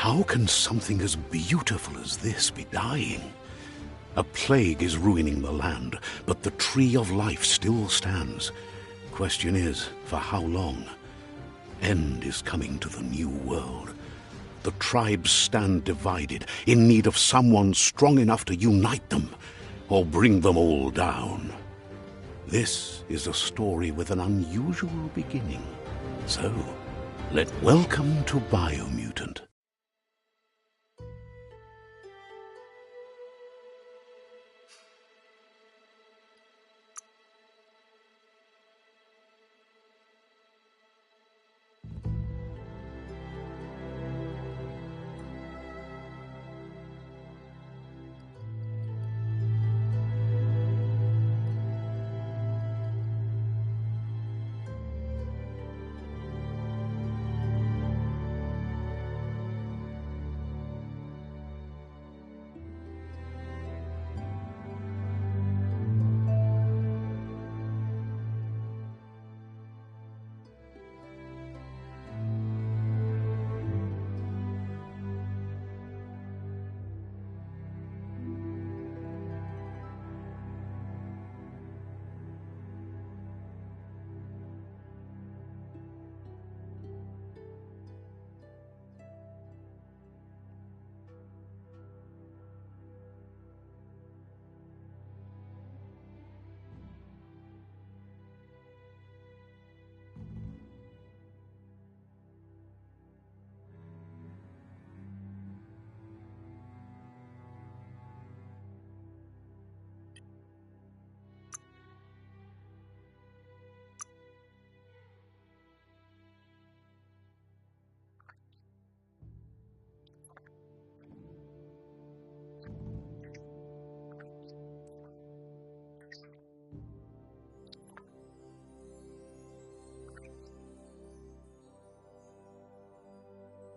How can something as beautiful as this be dying? A plague is ruining the land, but the tree of life still stands. Question is, for how long? End is coming to the new world. The tribes stand divided, in need of someone strong enough to unite them, or bring them all down. This is a story with an unusual beginning. So, welcome to Biomutant.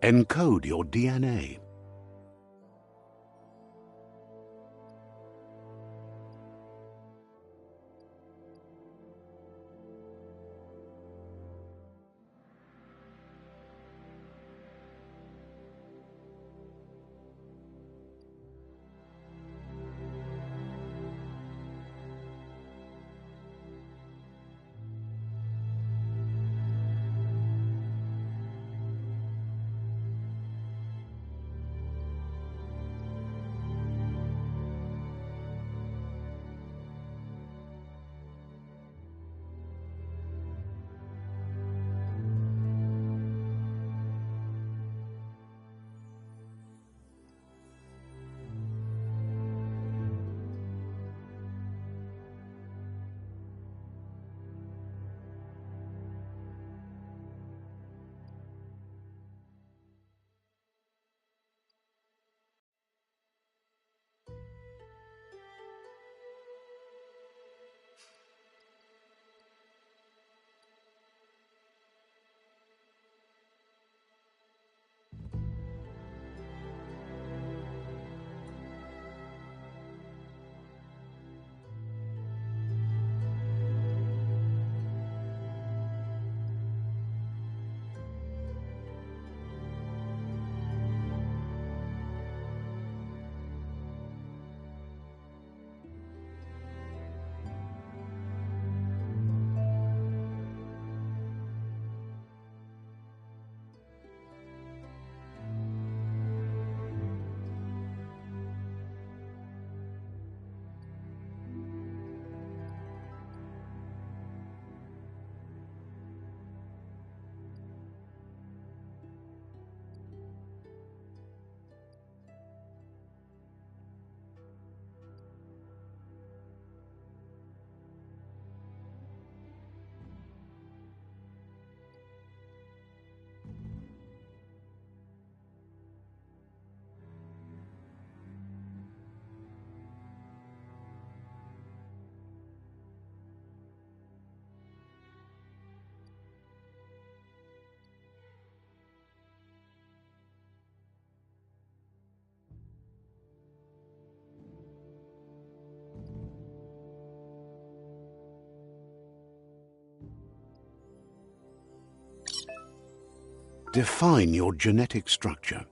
Encode your DNA. Define your genetic structure.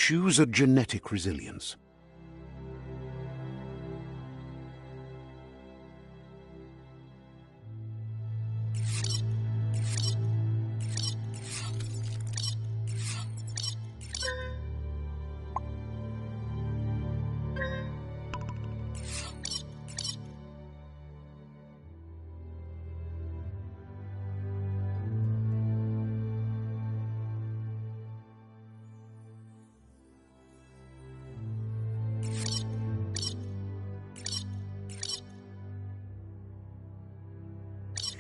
Choose a genetic resilience.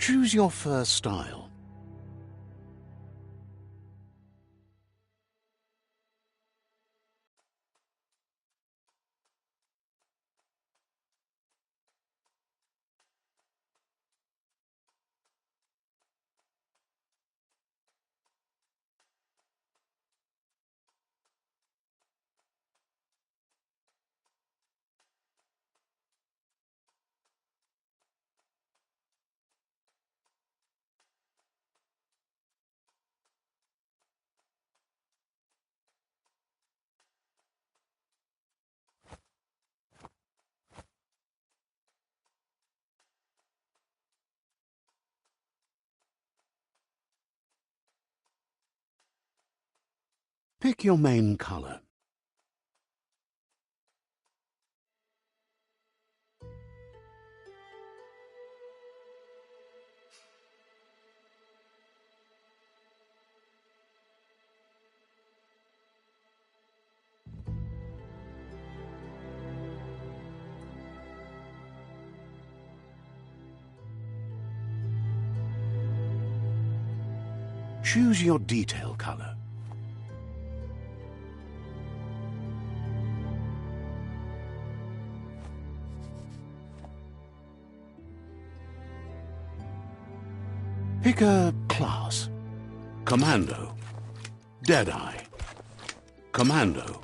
Choose your first style. Pick your main color. Choose your detail color. Pick a class. Commando. Deadeye. Commando.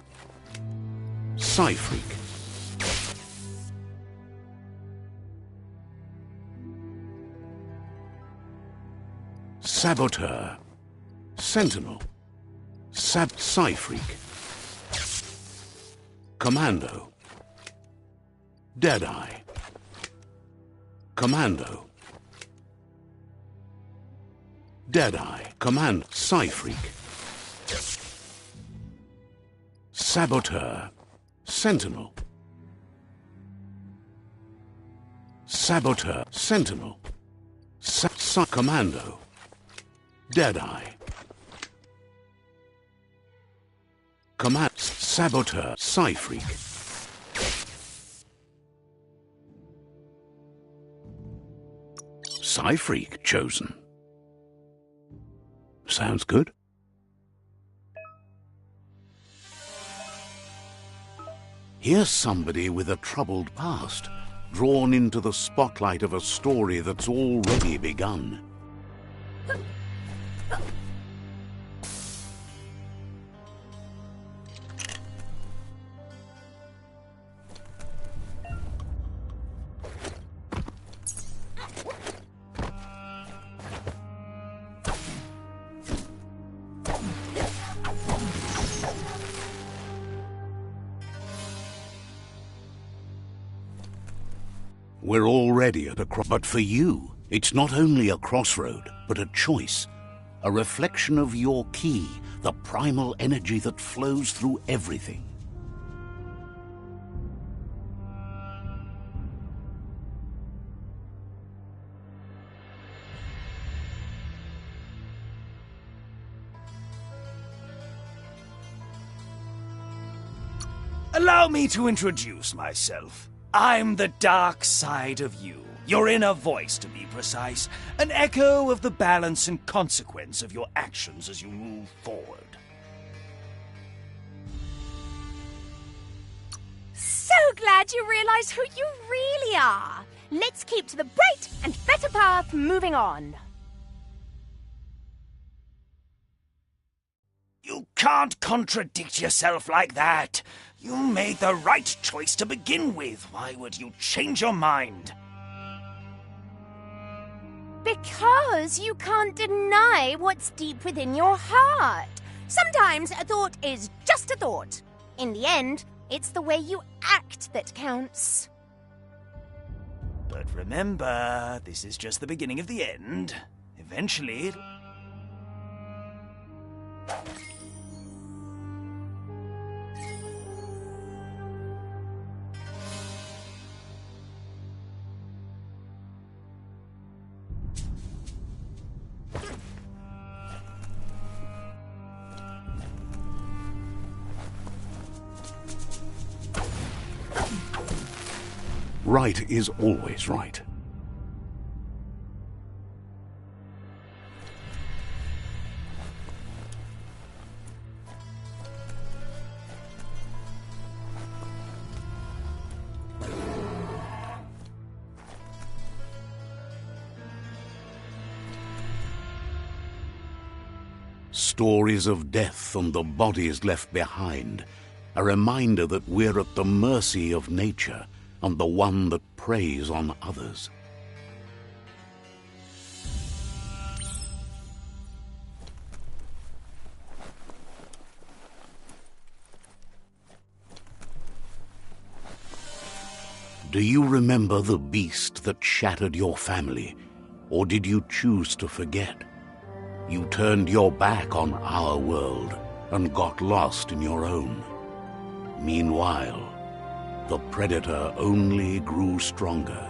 Psy-Freak. Saboteur. Sentinel. Psy-Freak. Commando. Deadeye. Commando. Deadeye. Command. Psy-Freak. Saboteur. Sentinel. Saboteur. Sentinel. Commando. Deadeye. Command. Saboteur. Psy-Freak. Psy-Freak chosen. Sounds good. Here's somebody with a troubled past, drawn into the spotlight of a story that's already begun. We're already at a crossroad. But for you, it's not only a crossroad, but a choice. A reflection of your key, the primal energy that flows through everything. Allow me to introduce myself. I'm the dark side of you, your inner voice to be precise, an echo of the balance and consequence of your actions as you move forward. So glad you realize who you really are. Let's keep to the bright and better path moving on. You can't contradict yourself like that. You made the right choice to begin with. Why would you change your mind? Because you can't deny what's deep within your heart. Sometimes a thought is just a thought. In the end, it's the way you act that counts. But remember, this is just the beginning of the end. Eventually, Right is always right. Stories of death and the bodies left behind, a reminder that we're at the mercy of nature and the one that preys on others. Do you remember the beast that shattered your family, or did you choose to forget? You turned your back on our world, and got lost in your own. Meanwhile, the predator only grew stronger.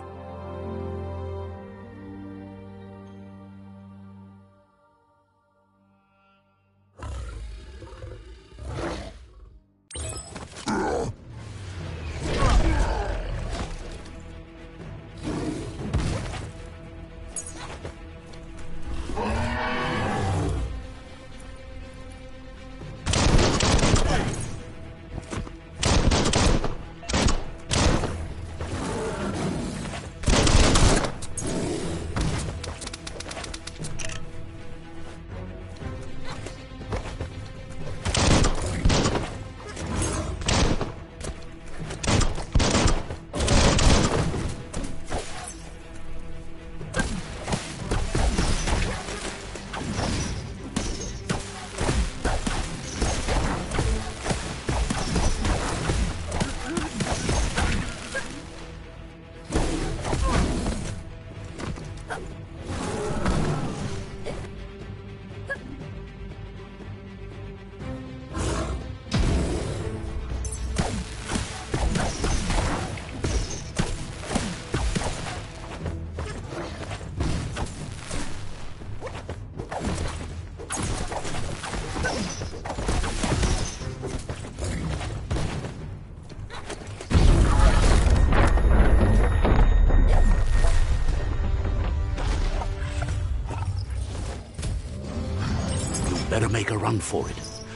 Better make a run for it.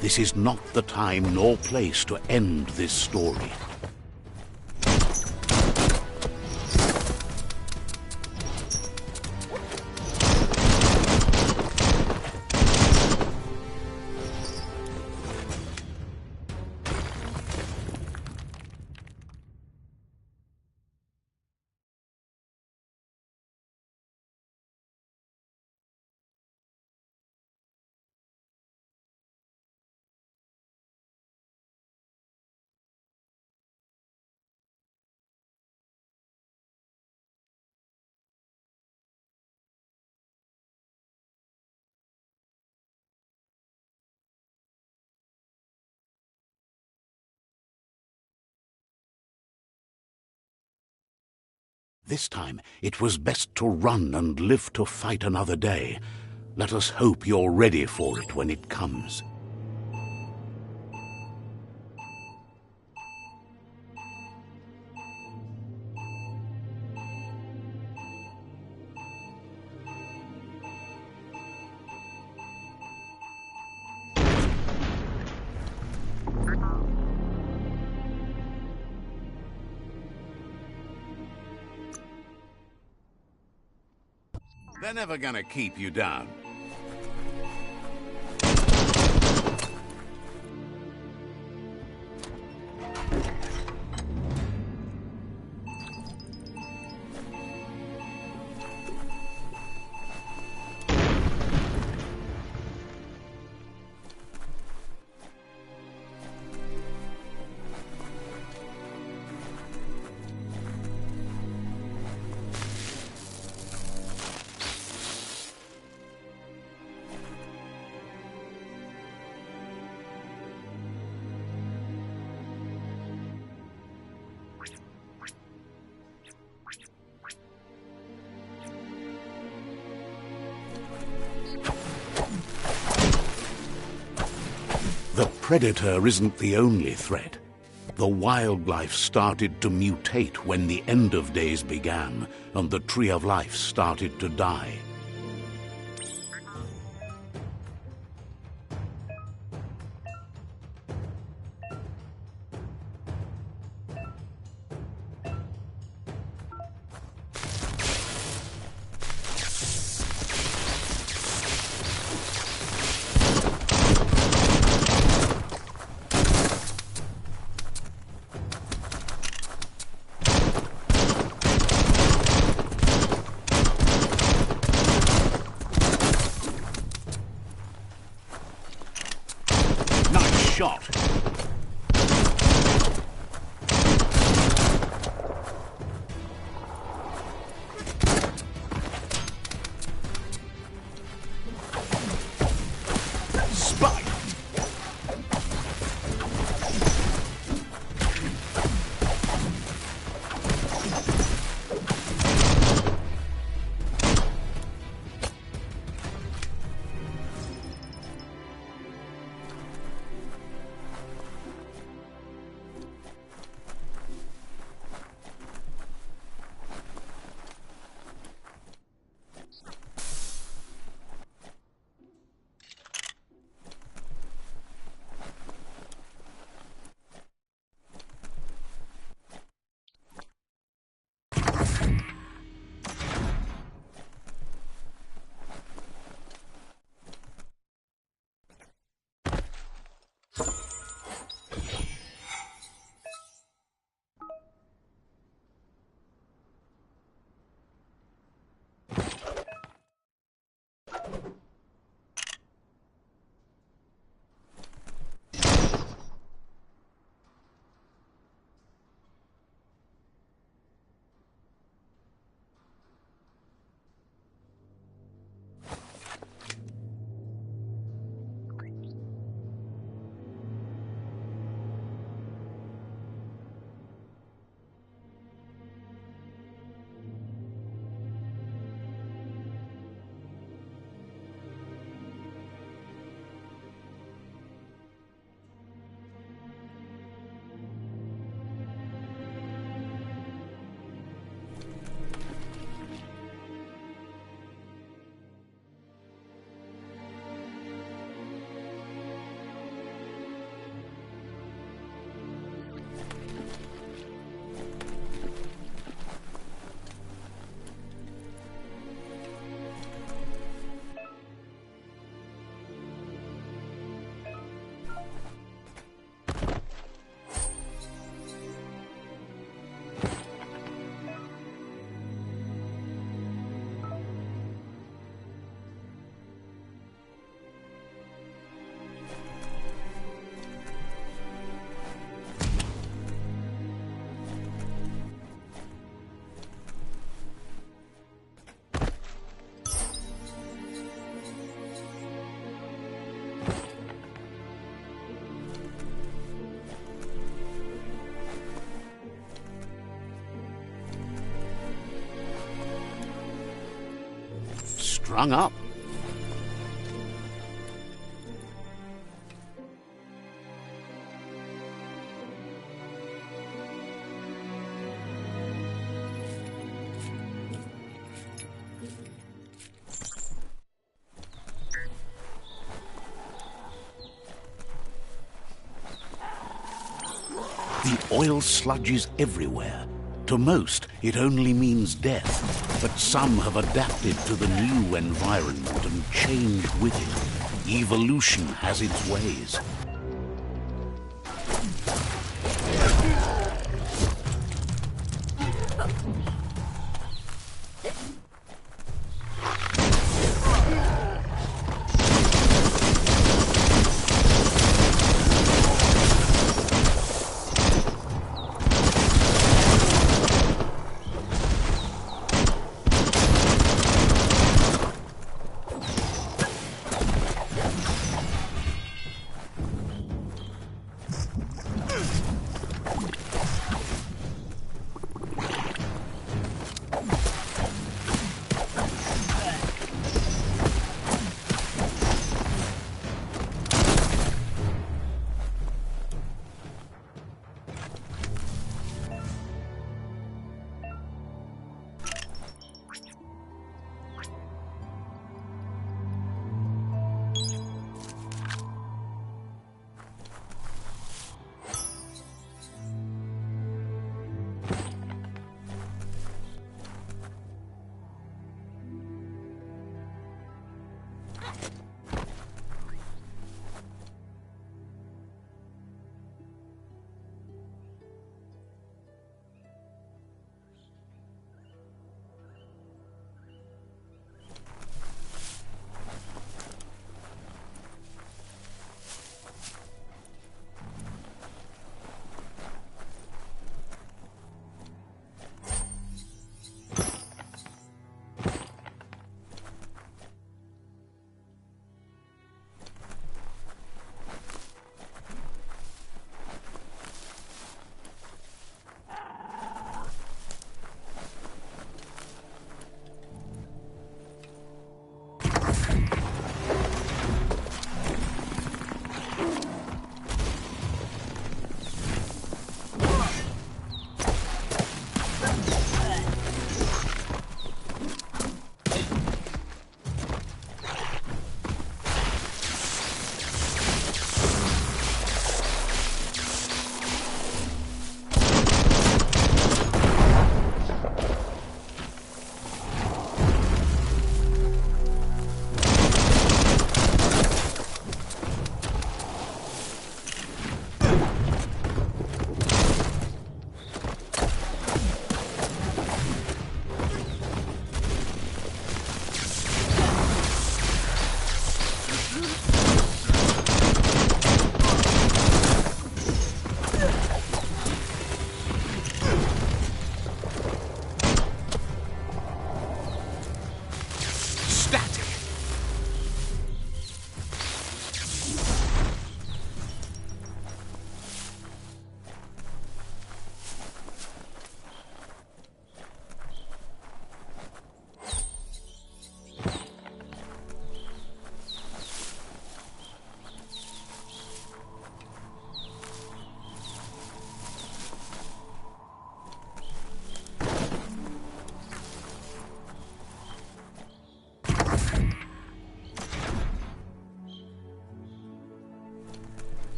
This is not the time nor place to end this story. This time, it was best to run and live to fight another day. Let us hope you're ready for it when it comes. They're never gonna keep you down. The predator isn't the only threat. The wildlife started to mutate when the end of days began, and the tree of life started to die. Strung up. The oil sludges everywhere. To most, it only means death, but some have adapted to the new environment and changed with it. Evolution has its ways.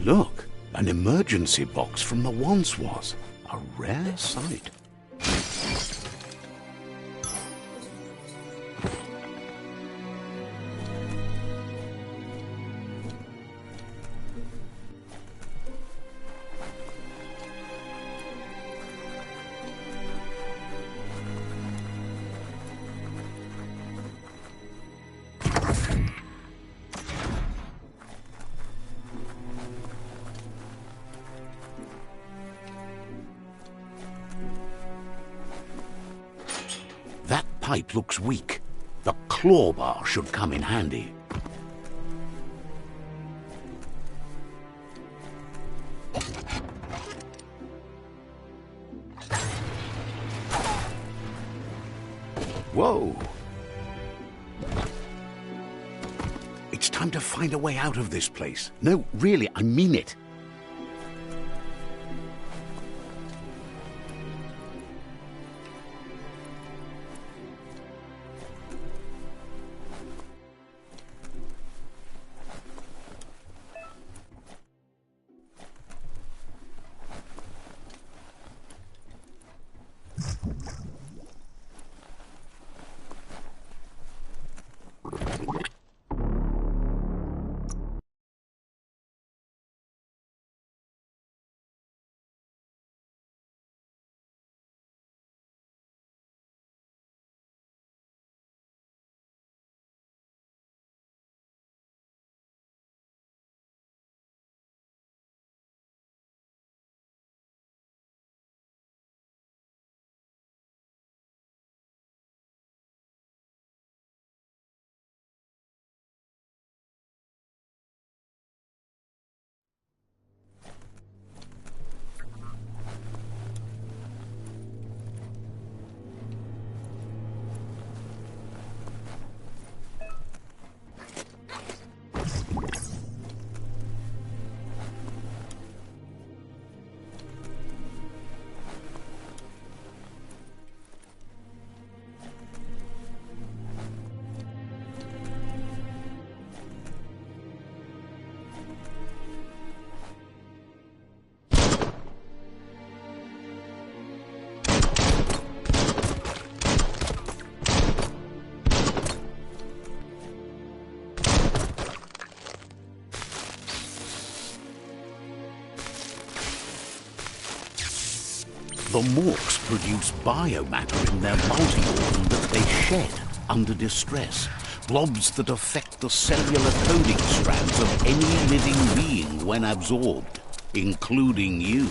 Look, an emergency box from the once was. A rare sight. That pipe looks weak. The claw bar should come in handy. Whoa! It's time to find a way out of this place. No, really, I mean it. The morks produce biomatter in their multi-organ that they shed under distress. Blobs that affect the cellular coding strands of any living being when absorbed, including you.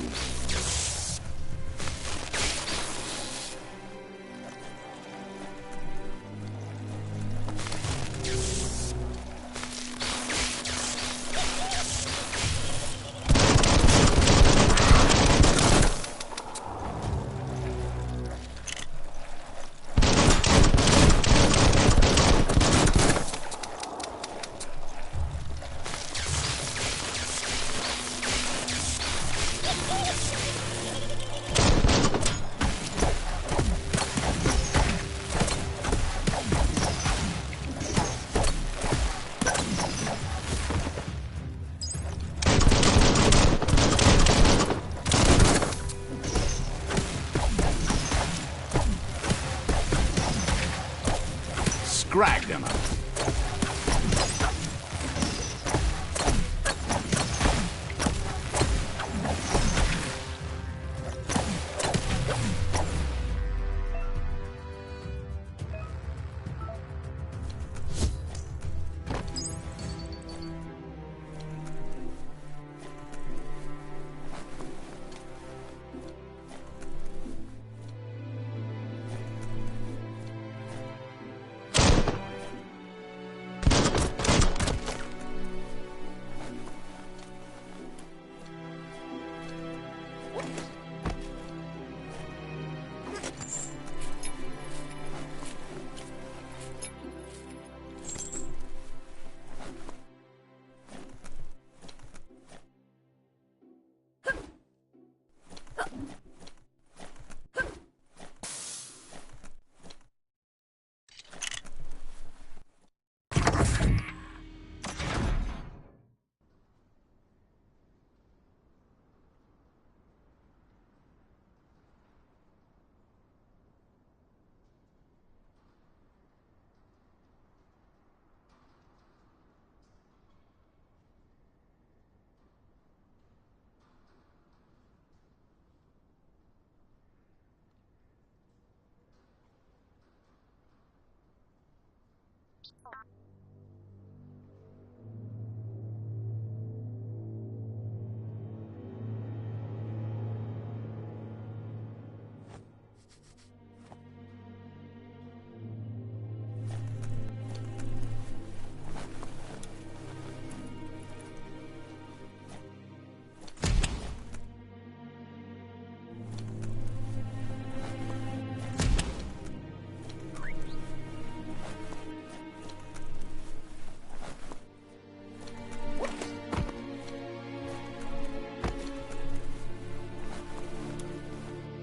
Scrag them up.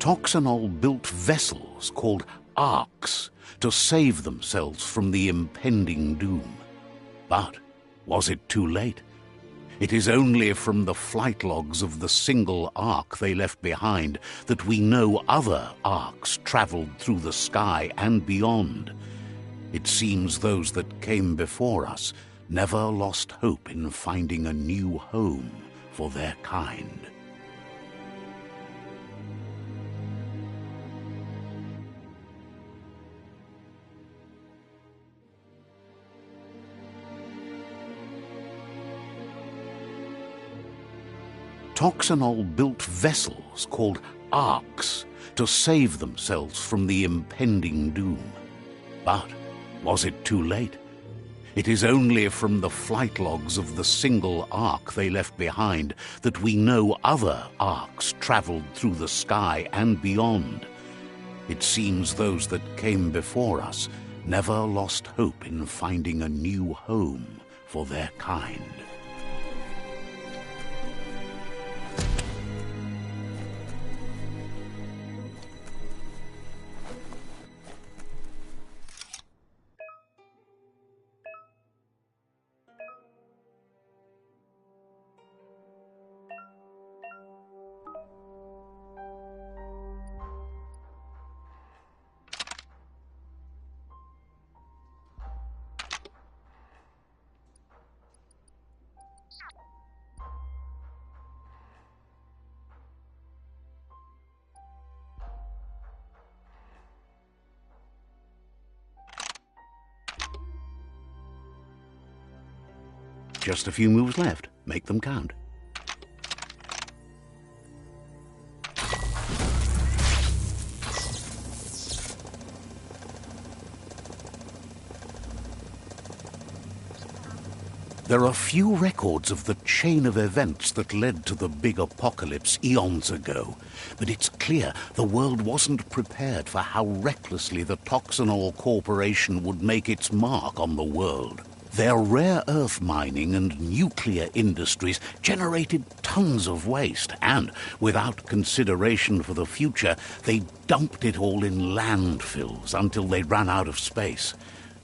Toxanol built vessels called arks to save themselves from the impending doom. But was it too late? It is only from the flight logs of the single ark they left behind that we know other arks traveled through the sky and beyond. It seems those that came before us never lost hope in finding a new home for their kind. Toxanol built vessels called arks to save themselves from the impending doom. But was it too late? It is only from the flight logs of the single ark they left behind that we know other arks traveled through the sky and beyond. It seems those that came before us never lost hope in finding a new home for their kind. Just a few moves left. Make them count. There are few records of the chain of events that led to the big apocalypse eons ago, but it's clear the world wasn't prepared for how recklessly the Toxanol Corporation would make its mark on the world. Their rare earth mining and nuclear industries generated tons of waste, and, without consideration for the future, they dumped it all in landfills until they ran out of space.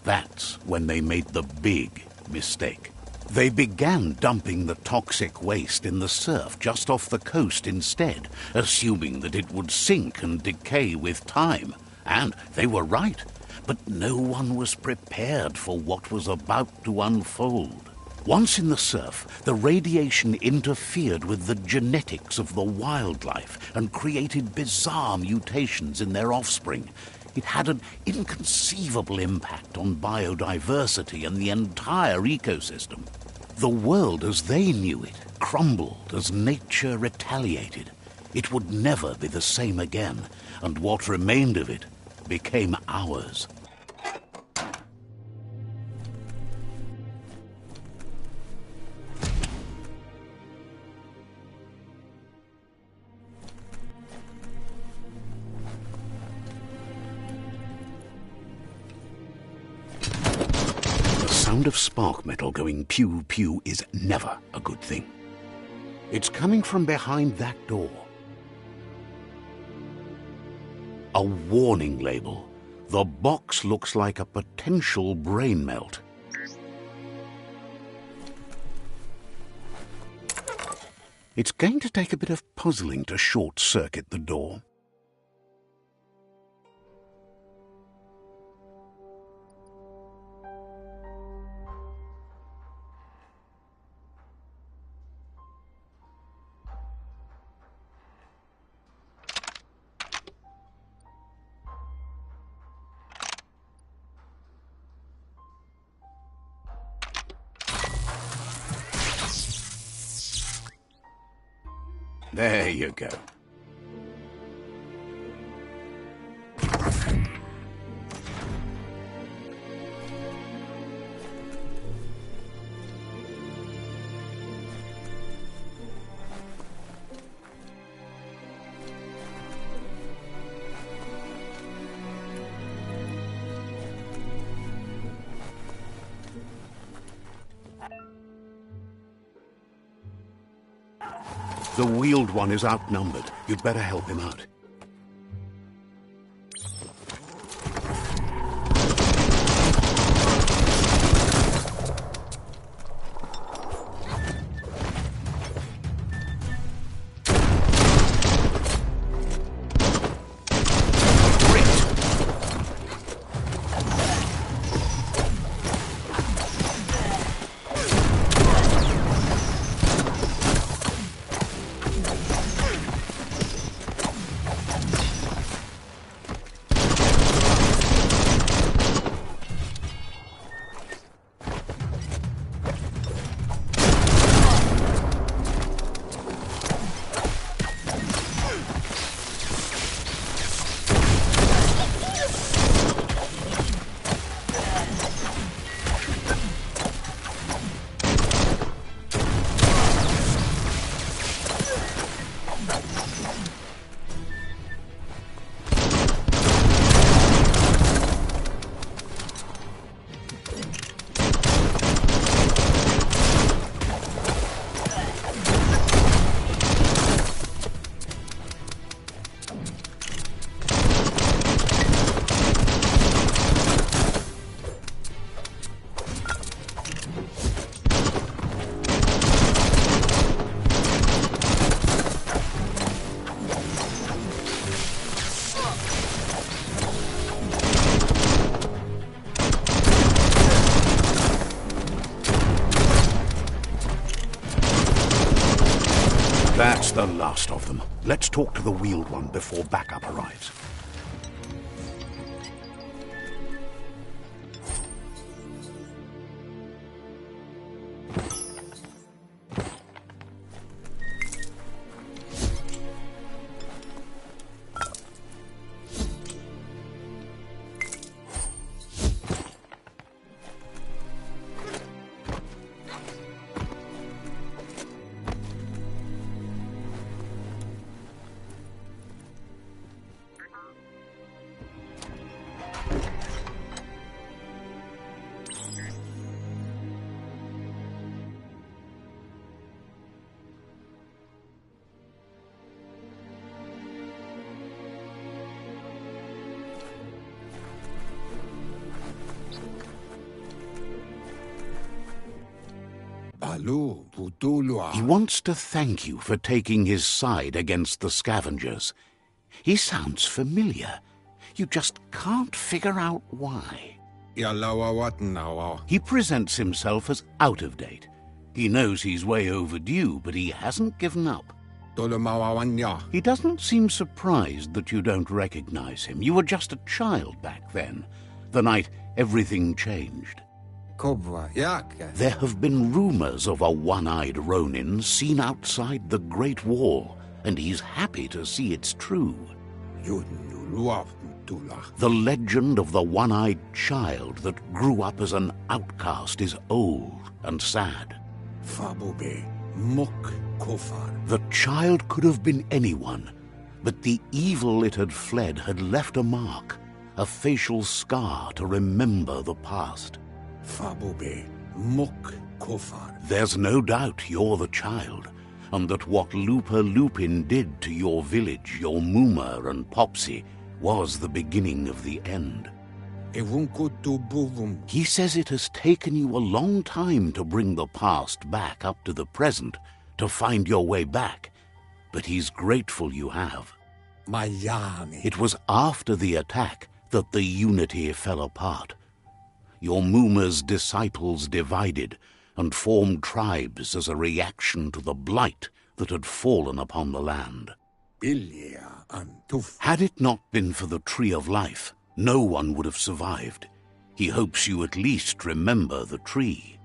That's when they made the big mistake. They began dumping the toxic waste in the surf just off the coast instead, assuming that it would sink and decay with time. And they were right. But no one was prepared for what was about to unfold. Once in the surf, the radiation interfered with the genetics of the wildlife and created bizarre mutations in their offspring. It had an inconceivable impact on biodiversity and the entire ecosystem. The world as they knew it crumbled as nature retaliated. It would never be the same again, and what remained of it became ours. The sound of spark metal going pew-pew is never a good thing. It's coming from behind that door. A warning label. The box looks like a potential brain melt. It's going to take a bit of puzzling to short-circuit the door. There you go. The wheeled one is outnumbered. You'd better help him out. That's the last of them. Let's talk to the wheeled one before backup arrives. He wants to thank you for taking his side against the scavengers. He sounds familiar. You just can't figure out why. He presents himself as out of date. He knows he's way overdue, but he hasn't given up. He doesn't seem surprised that you don't recognize him. You were just a child back then, the night everything changed. There have been rumors of a one-eyed Ronin seen outside the Great Wall, and he's happy to see it's true. The legend of the one-eyed child that grew up as an outcast is old and sad. The child could have been anyone, but the evil it had fled had left a mark, a facial scar to remember the past. There's no doubt you're the child, and that what Lupa Lupin did to your village, your Muma and Popsy, was the beginning of the end. He says it has taken you a long time to bring the past back up to the present, to find your way back, but he's grateful you have. It was after the attack that the unity fell apart. Your Muma's disciples divided and formed tribes as a reaction to the blight that had fallen upon the land. Had it not been for the Tree of Life, no one would have survived. He hopes you at least remember the tree.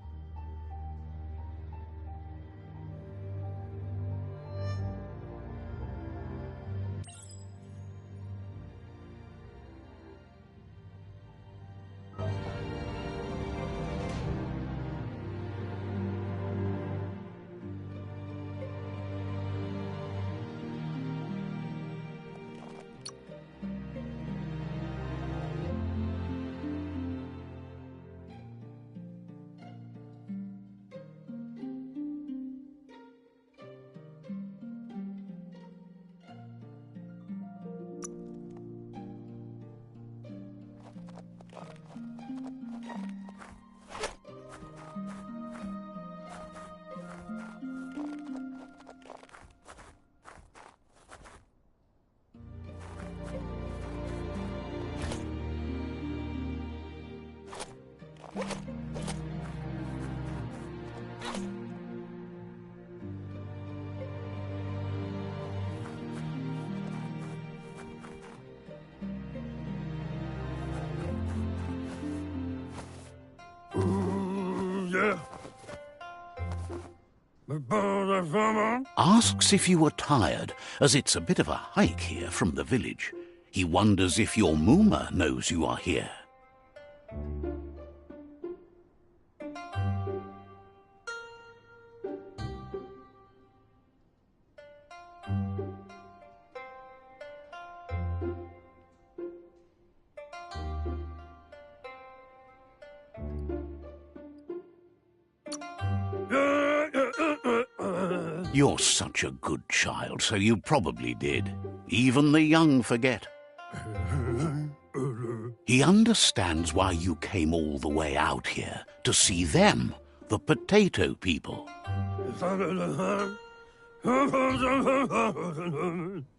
Asks if you were tired, as it's a bit of a hike here from the village. He wonders if your Mooma knows you are here. You're such a good child, so you probably did. Even the young forget. He understands why you came all the way out here, to see them, the potato people.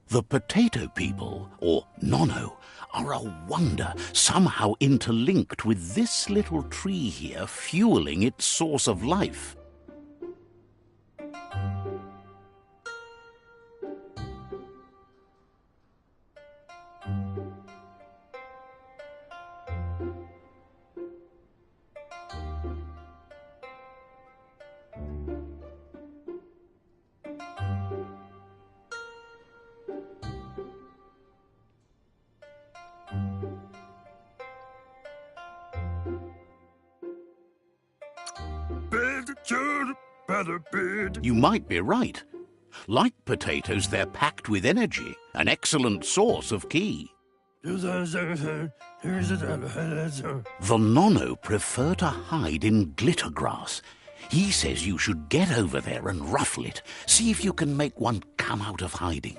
The potato people, or Nono, are a wonder, somehow interlinked with this little tree here, fueling its source of life. You might be right. Like potatoes, they're packed with energy, an excellent source of ki. The Nono prefer to hide in glitter grass. He says you should get over there and ruffle it. See if you can make one come out of hiding.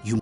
You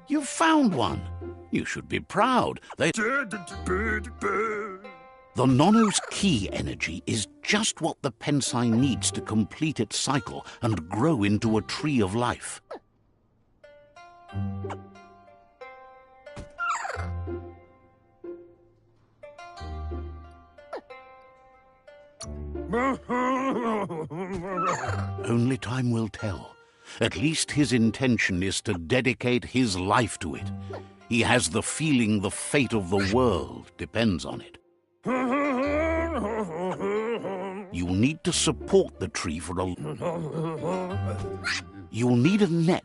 You found one. You should be proud. The Nono's key energy is just what the Pensai needs to complete its cycle and grow into a tree of life. Only time will tell. At least his intention is to dedicate his life to it. He has the feeling the fate of the world depends on it. You'll need to support the tree for a... You'll need a net.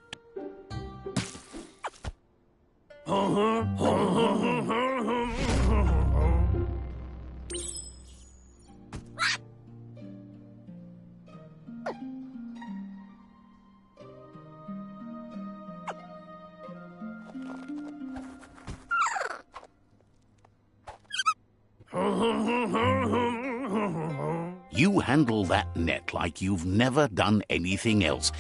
You handle that net like you've never done anything else.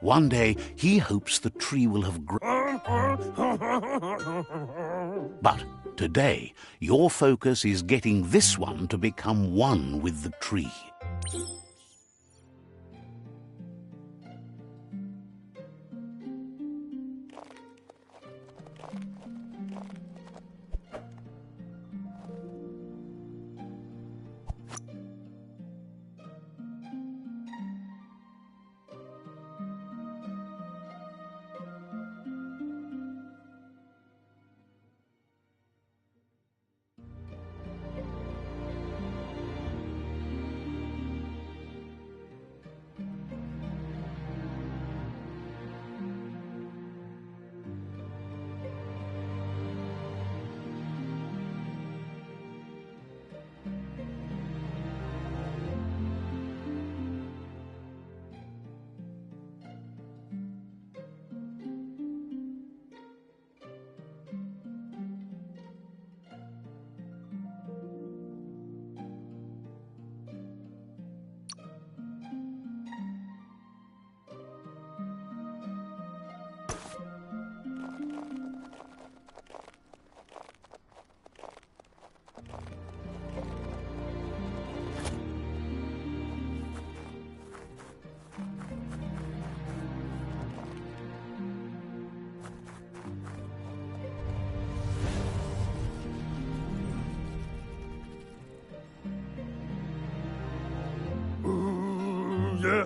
One day, he hopes the tree will have grown. But today, your focus is getting this one to become one with the tree.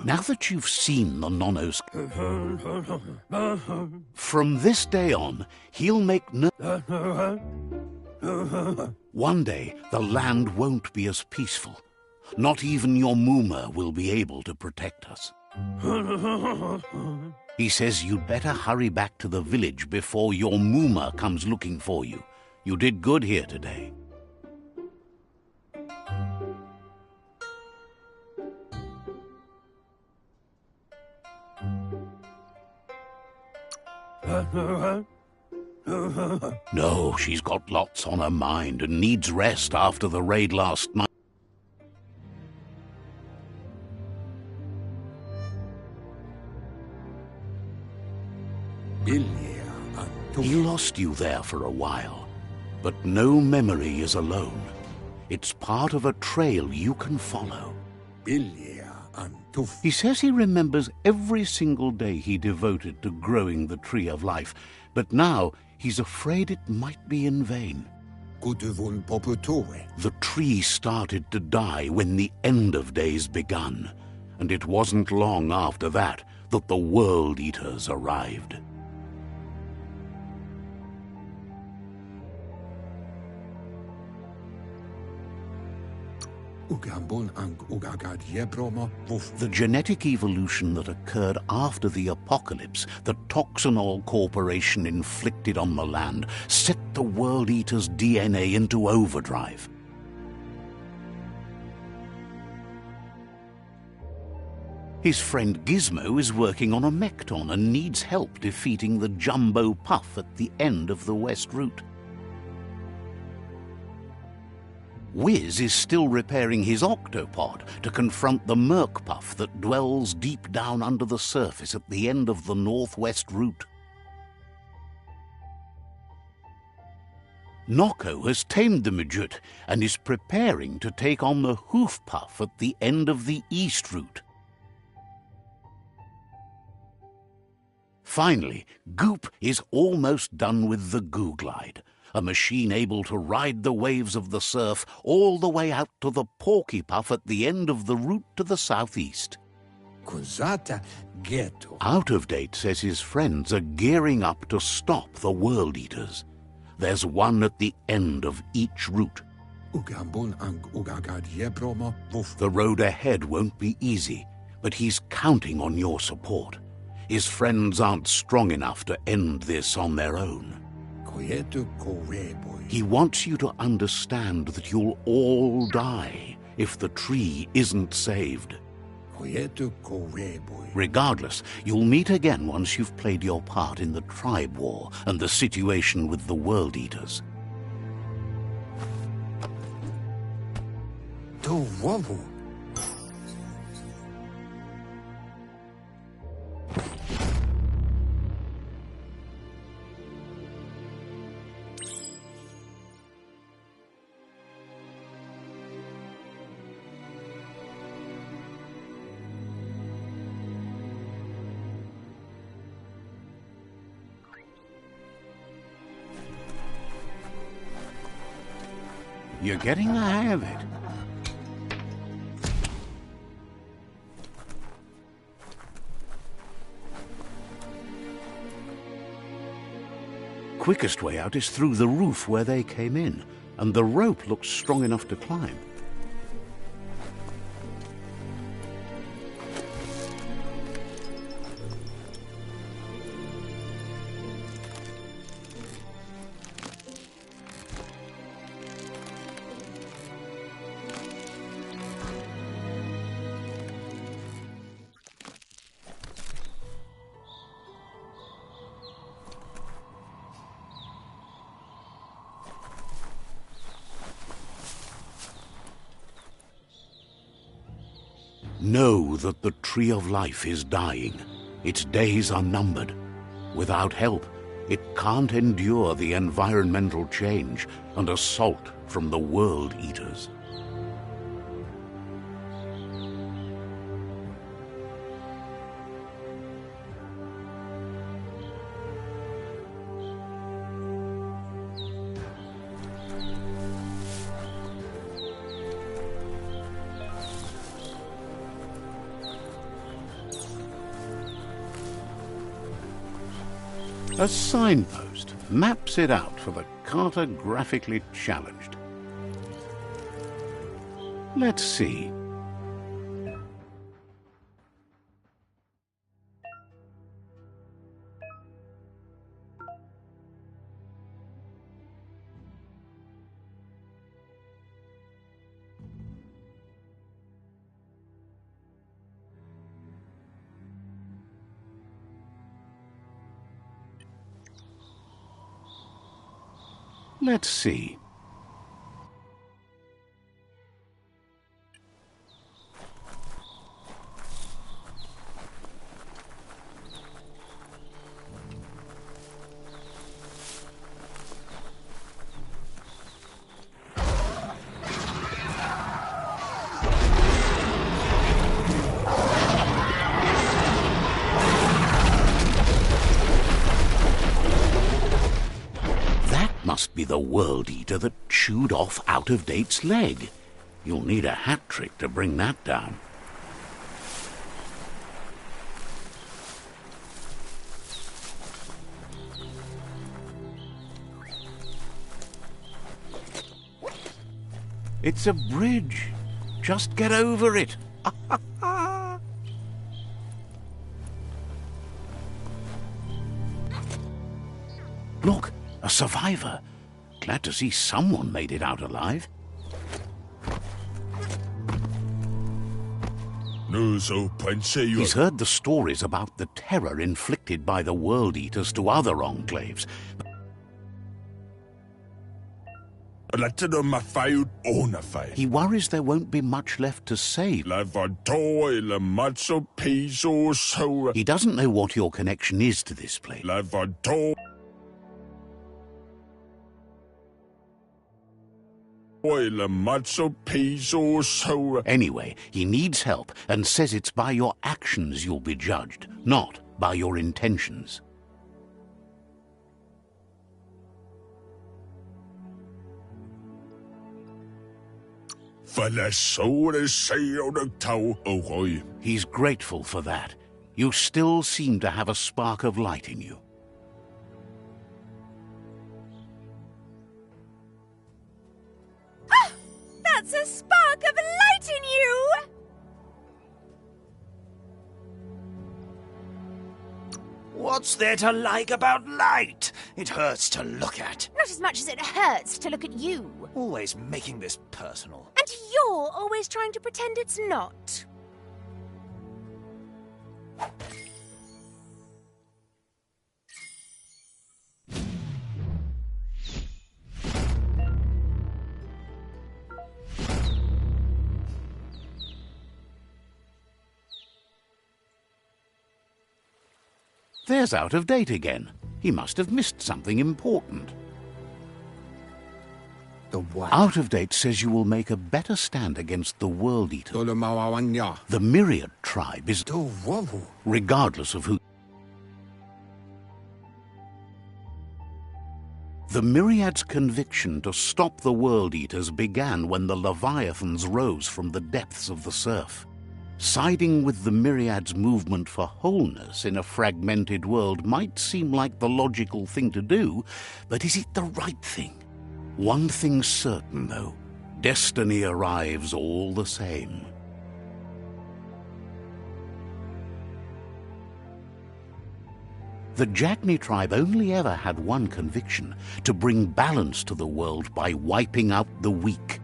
Now that you've seen the Nono's... From this day on, he'll make no... One day, the land won't be as peaceful. Not even your Mooma will be able to protect us. He says you'd better hurry back to the village before your Mooma comes looking for you. You did good here today. No, she's got lots on her mind and needs rest after the raid last night. He lost you there for a while, but no memory is alone. It's part of a trail you can follow. He says he remembers every single day he devoted to growing the Tree of Life, but now he's afraid it might be in vain. The tree started to die when the end of days begun, and it wasn't long after that that the World Eaters arrived. The genetic evolution that occurred after the apocalypse that Toxanol Corporation inflicted on the land set the World Eater's DNA into overdrive. His friend Gizmo is working on a Mekton and needs help defeating the Jumbo Puff at the end of the West Route. Wiz is still repairing his octopod to confront the Merc Puff that dwells deep down under the surface at the end of the Northwest Route. Nocco has tamed the midget and is preparing to take on the hoof puff at the end of the east route. Finally, Goop is almost done with the Goo Glide, a machine able to ride the waves of the surf all the way out to the Porky Puff at the end of the route to the southeast. Out of Date says his friends are gearing up to stop the World Eaters. There's one at the end of each route. The road ahead won't be easy, but he's counting on your support. His friends aren't strong enough to end this on their own. He wants you to understand that you'll all die if the tree isn't saved. Regardless, you'll meet again once you've played your part in the tribe war and the situation with the World Eaters. You're getting the hang of it. Quickest way out is through the roof where they came in, and the rope looks strong enough to climb. Know that the Tree of Life is dying. Its days are numbered. Without help, it can't endure the environmental change and assault from the World Eaters. A signpost maps it out for the cartographically challenged. Let's see. Let's see. Must be the World Eater that chewed off Out of Date's leg. You'll need a hat trick to bring that down. It's a bridge. Just get over it. Look, a survivor. Glad to see someone made it out alive. He's heard the stories about the terror inflicted by the World Eaters to other enclaves. He worries there won't be much left to save. He doesn't know what your connection is to this place. Anyway, he needs help and says it's by your actions you'll be judged, not by your intentions. He's grateful for that. You still seem to have a spark of light in you. Ah! That's a spark of light in you! What's there to like about light? It hurts to look at. Not as much as it hurts to look at you. Always making this personal. And you're always trying to pretend it's not. There's Out of Date again. He must have missed something important. The what? Out of Date says you will make a better stand against the World Eater. The Myriad tribe is... regardless of who... The Myriad's conviction to stop the World Eaters began when the Leviathans rose from the depths of the surf. Siding with the Myriad's movement for wholeness in a fragmented world might seem like the logical thing to do, but is it the right thing? One thing's certain, though. Destiny arrives all the same. The Jagni tribe only ever had one conviction: to bring balance to the world by wiping out the weak.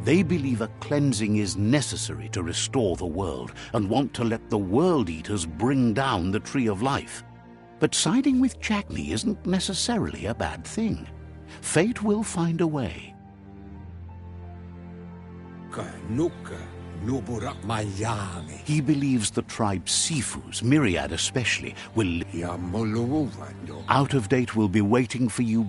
They believe a cleansing is necessary to restore the world and want to let the World Eaters bring down the Tree of Life. But siding with Jagni isn't necessarily a bad thing. Fate will find a way. He believes the tribe Sifus, Myriad especially, will... Out of Date will be waiting for you...